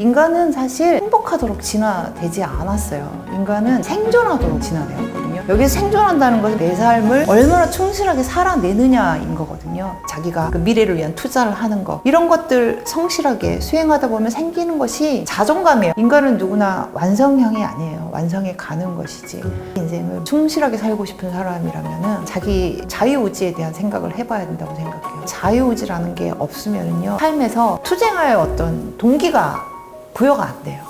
인간은 사실 행복하도록 진화되지 않았어요. 인간은 생존하도록 진화되었거든요. 여기서 생존한다는 것은 내 삶을 얼마나 충실하게 살아내느냐인 거거든요. 자기가 그 미래를 위한 투자를 하는 거, 이런 것들 성실하게 수행하다 보면 생기는 것이 자존감이에요. 인간은 누구나 완성형이 아니에요. 완성에 가는 것이지. 인생을 충실하게 살고 싶은 사람이라면 자기 자유의지에 대한 생각을 해봐야 된다고 생각해요. 자유의지라는 게 없으면요, 삶에서 투쟁할 어떤 동기가 부여가 안 돼요.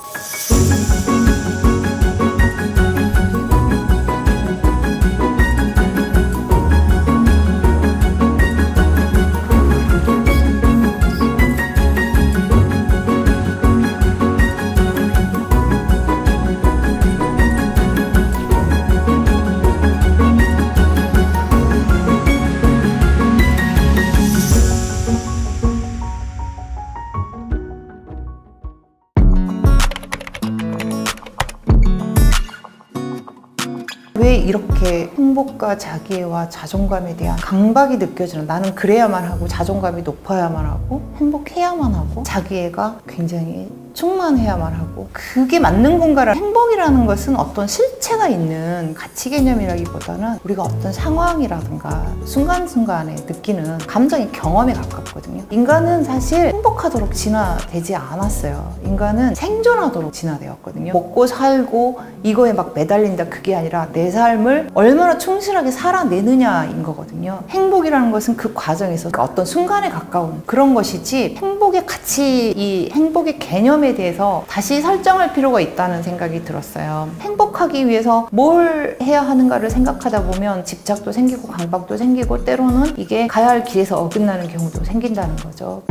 왜 이렇게 행복과 자기애와 자존감에 대한 강박이 느껴지는, 나는 그래야만 하고 자존감이 높아야만 하고 행복해야만 하고 자기애가 굉장히 충만해야만 하고, 그게 맞는 건가를, 행복이라는 것은 어떤 실체가 있는 가치 개념이라기보다는 우리가 어떤 상황이라든가 순간순간에 느끼는 감정의 경험에 가깝거든요. 인간은 사실 행복하도록 진화되지 않았어요. 인간은 생존하도록 진화되었거든요. 먹고 살고 이거에 막 매달린다, 그게 아니라 내 삶을 얼마나 충실하게 살아내느냐인 거거든요. 행복이라는 것은 그 과정에서 어떤 순간에 가까운 그런 것이지, 행복의 가치, 이 행복의 개념에 대해서 다시 설정할 필요가 있다는 생각이 들었어요. 행복하기 위해서 뭘 해야 하는가를 생각하다 보면 집착도 생기고 강박도 생기고, 때로는 이게 가야 할 길에서 어긋나는 경우도 생긴다는 거죠.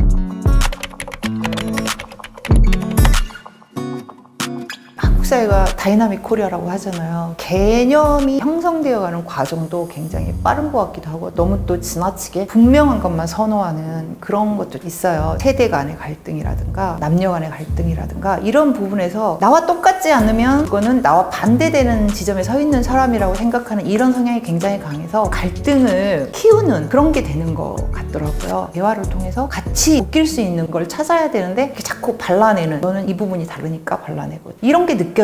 사회가 다이나믹 코리아라고 하잖아요. 개념이 형성되어가는 과정도 굉장히 빠른 것 같기도 하고, 너무 또 지나치게 분명한 것만 선호하는 그런 것도 있어요. 세대 간의 갈등이라든가 남녀 간의 갈등이라든가, 이런 부분에서 나와 똑같지 않으면 그거는 나와 반대되는 지점에 서 있는 사람이라고 생각하는 이런 성향이 굉장히 강해서 갈등을 키우는 그런 게 되는 것 같더라고요. 대화를 통해서 같이 웃길 수 있는 걸 찾아야 되는데 자꾸 발라내는, 너는 이 부분이 다르니까 발라내고, 이런 게 느껴져요.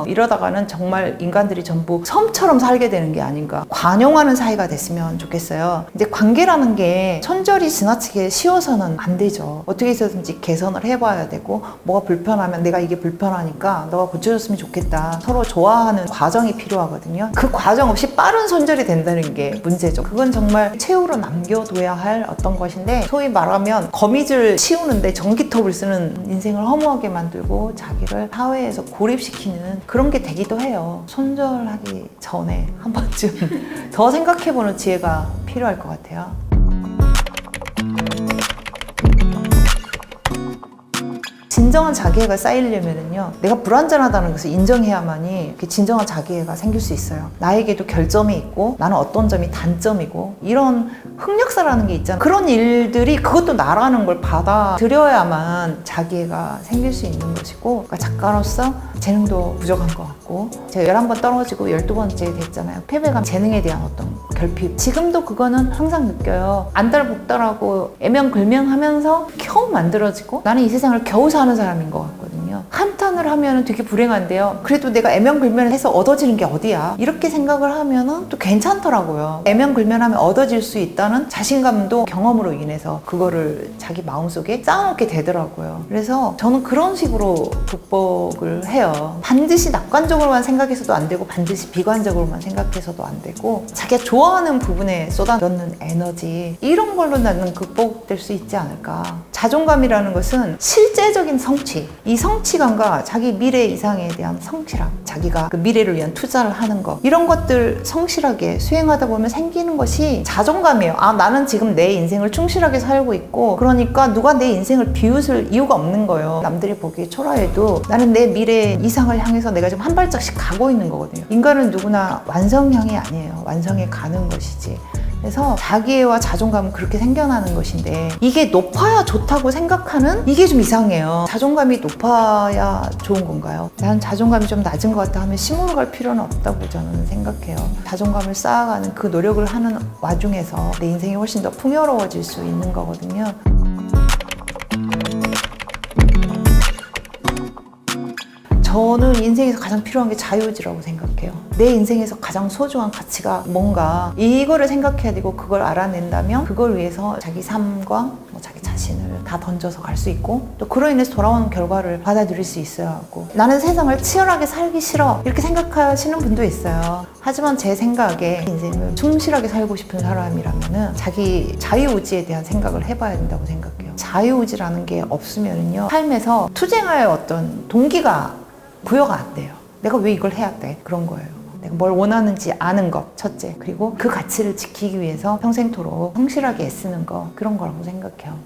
이러다가는 정말 인간들이 전부 섬처럼 살게 되는 게 아닌가. 관용하는 사이가 됐으면 좋겠어요. 근데 관계라는 게 천절이 지나치게 쉬워서는 안 되죠. 어떻게 해서든지 개선을 해봐야 되고, 뭐가 불편하면 내가 이게 불편하니까 너가 고쳐줬으면 좋겠다, 서로 좋아하는 과정이 필요하거든요. 그 과정 없이 빠른 손절이 된다는 게 문제죠. 그건 정말 최후로 남겨둬야 할 어떤 것인데, 소위 말하면 거미줄 씌우는데 전기톱을 쓰는, 인생을 허무하게 만들고 자기를 사회에서 고립시키는 그런 게 되기도 해요. 손절하기 전에 한 번쯤 더 생각해보는 지혜가 필요할 것 같아요. 진정한 자기애가 쌓이려면요, 내가 불완전하다는 것을 인정해야만이 진정한 자기애가 생길 수 있어요. 나에게도 결점이 있고, 나는 어떤 점이 단점이고, 이런 흑역사라는 게 있잖아요. 그런 일들이, 그것도 나라는 걸 받아들여야만 자기애가 생길 수 있는 것이고, 그러니까 작가로서 재능도 부족한 것 같고, 제가 11번 떨어지고 12번째 됐잖아요. 패배감, 재능에 대한 어떤 결핍, 지금도 그거는 항상 느껴요. 안달복달하고 애명글명하면서 겨우 만들어지고, 나는 이 세상을 겨우 사는 사람인 것 같거든요. 한탄을 하면 되게 불행한데요, 그래도 내가 애명글면을 해서 얻어지는 게 어디야, 이렇게 생각을 하면 또 괜찮더라고요. 애명글면하면 얻어질 수 있다는 자신감도 경험으로 인해서 그거를 자기 마음속에 쌓아놓게 되더라고요. 그래서 저는 그런 식으로 극복을 해요. 반드시 낙관적으로만 생각해서도 안 되고, 반드시 비관적으로만 생각해서도 안 되고, 자기가 좋아하는 부분에 쏟아넣는 에너지, 이런 걸로 나는 극복될 수 있지 않을까. 자존감이라는 것은 실제적인 성취, 이 성취감과 자기 미래 이상에 대한 성실함, 자기가 그 미래를 위한 투자를 하는 것, 이런 것들 성실하게 수행하다 보면 생기는 것이 자존감이에요. 아, 나는 지금 내 인생을 충실하게 살고 있고, 그러니까 누가 내 인생을 비웃을 이유가 없는 거예요. 남들이 보기에 초라해도 나는 내 미래 이상을 향해서 내가 지금 한 발짝씩 가고 있는 거거든요. 인간은 누구나 완성형이 아니에요. 완성에 가는 것이지. 그래서 자기애와 자존감은 그렇게 생겨나는 것인데, 이게 높아야 좋다고 생각하는, 이게 좀 이상해요. 자존감이 높아야 좋은 건가요? 난 자존감이 좀 낮은 것 같다 하면 심으러 갈 필요는 없다고 저는 생각해요. 자존감을 쌓아가는 그 노력을 하는 와중에서 내 인생이 훨씬 더 풍요로워질 수 있는 거거든요. 저는 인생에서 가장 필요한 게 자유의지라고 생각해요. 내 인생에서 가장 소중한 가치가 뭔가 이거를 생각해야 되고 그걸 알아낸다면 그걸 위해서 자기 삶과 뭐 자기 자신을 다 던져서 갈 수 있고 또 그로 인해서 돌아오는 결과를 받아들일 수 있어야 하고 나는 세상을 치열하게 살기 싫어 이렇게 생각하시는 분도 있어요. 하지만 제 생각에 인생을 충실하게 살고 싶은 사람이라면은 자기 자유의지에 대한 생각을 해봐야 된다고 생각해요. 자유의지라는 게 없으면요 삶에서 투쟁할 어떤 동기가 부여가 안 돼요. 내가 왜 이걸 해야 돼? 그런 거예요. 내가 뭘 원하는지 아는 것 첫째, 그리고 그 가치를 지키기 위해서 평생토록 성실하게 애쓰는 거, 그런 거라고 생각해요.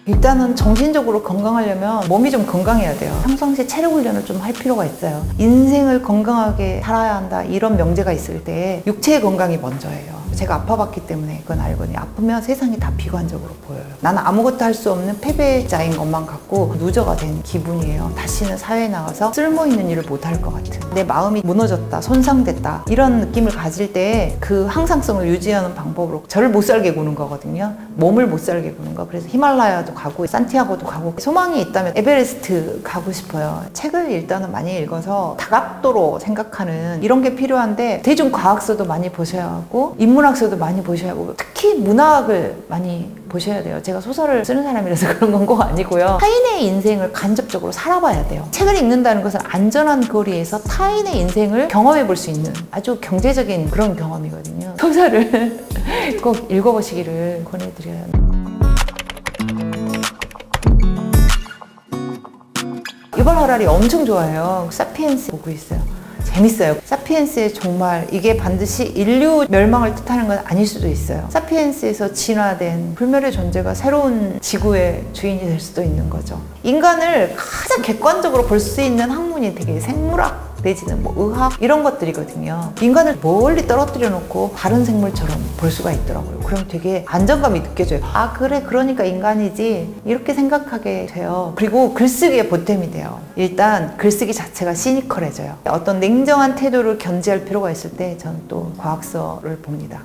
일단은 정신적으로 건강하려면 몸이 좀 건강해야 돼요. 평상시에 체력 훈련을 좀 할 필요가 있어요. 인생을 건강하게 살아야 한다 이런 명제가 있을 때 육체의 건강이 먼저예요. 제가 아파봤기 때문에 그건 알거든요. 아프면 세상이 다 비관적으로 보여요. 나는 아무것도 할 수 없는 패배자인 것만 같고 누저가 된 기분이에요. 다시는 사회에 나가서 쓸모있는 일을 못할 것 같은, 내 마음이 무너졌다, 손상됐다 이런 느낌을 가질 때 그 항상성을 유지하는 방법으로 저를 못 살게 구는 거거든요. 몸을 못 살게 구는 거. 그래서 히말라야도 가고 산티아고도 가고 소망이 있다면 에베레스트 가고 싶어요. 책을 일단은 많이 읽어서 다각도로 생각하는 이런 게 필요한데 대중과학서도 많이 보셔야 하고 인문학서도 많이 보셔야 하고 특히 문학을 많이 보셔야 돼요. 제가 소설을 쓰는 사람이라서 그런 건 꼭 아니고요. 타인의 인생을 간접적으로 살아봐야 돼요. 책을 읽는다는 것은 안전한 거리에서 타인의 인생을 경험해 볼 수 있는 아주 경제적인 그런 경험이거든요. 소설을 꼭 읽어보시기를 권해드려요. 유발 하라리 엄청 좋아해요. 사피엔스 보고 있어요. 재밌어요. 사피엔스에 정말 이게 반드시 인류 멸망을 뜻하는 건 아닐 수도 있어요. 사피엔스에서 진화된 불멸의 존재가 새로운 지구의 주인이 될 수도 있는 거죠. 인간을 가장 객관적으로 볼 수 있는 학문이 되게 생물학 내지는 뭐 의학 이런 것들이거든요. 인간을 멀리 떨어뜨려 놓고 다른 생물처럼 볼 수가 있더라고요. 그럼 되게 안정감이 느껴져요. 아 그래 그러니까 인간이지 이렇게 생각하게 돼요. 그리고 글쓰기에 보탬이 돼요. 일단 글쓰기 자체가 시니컬해져요. 어떤 냉정한 태도를 견지할 필요가 있을 때 저는 또 과학서를 봅니다.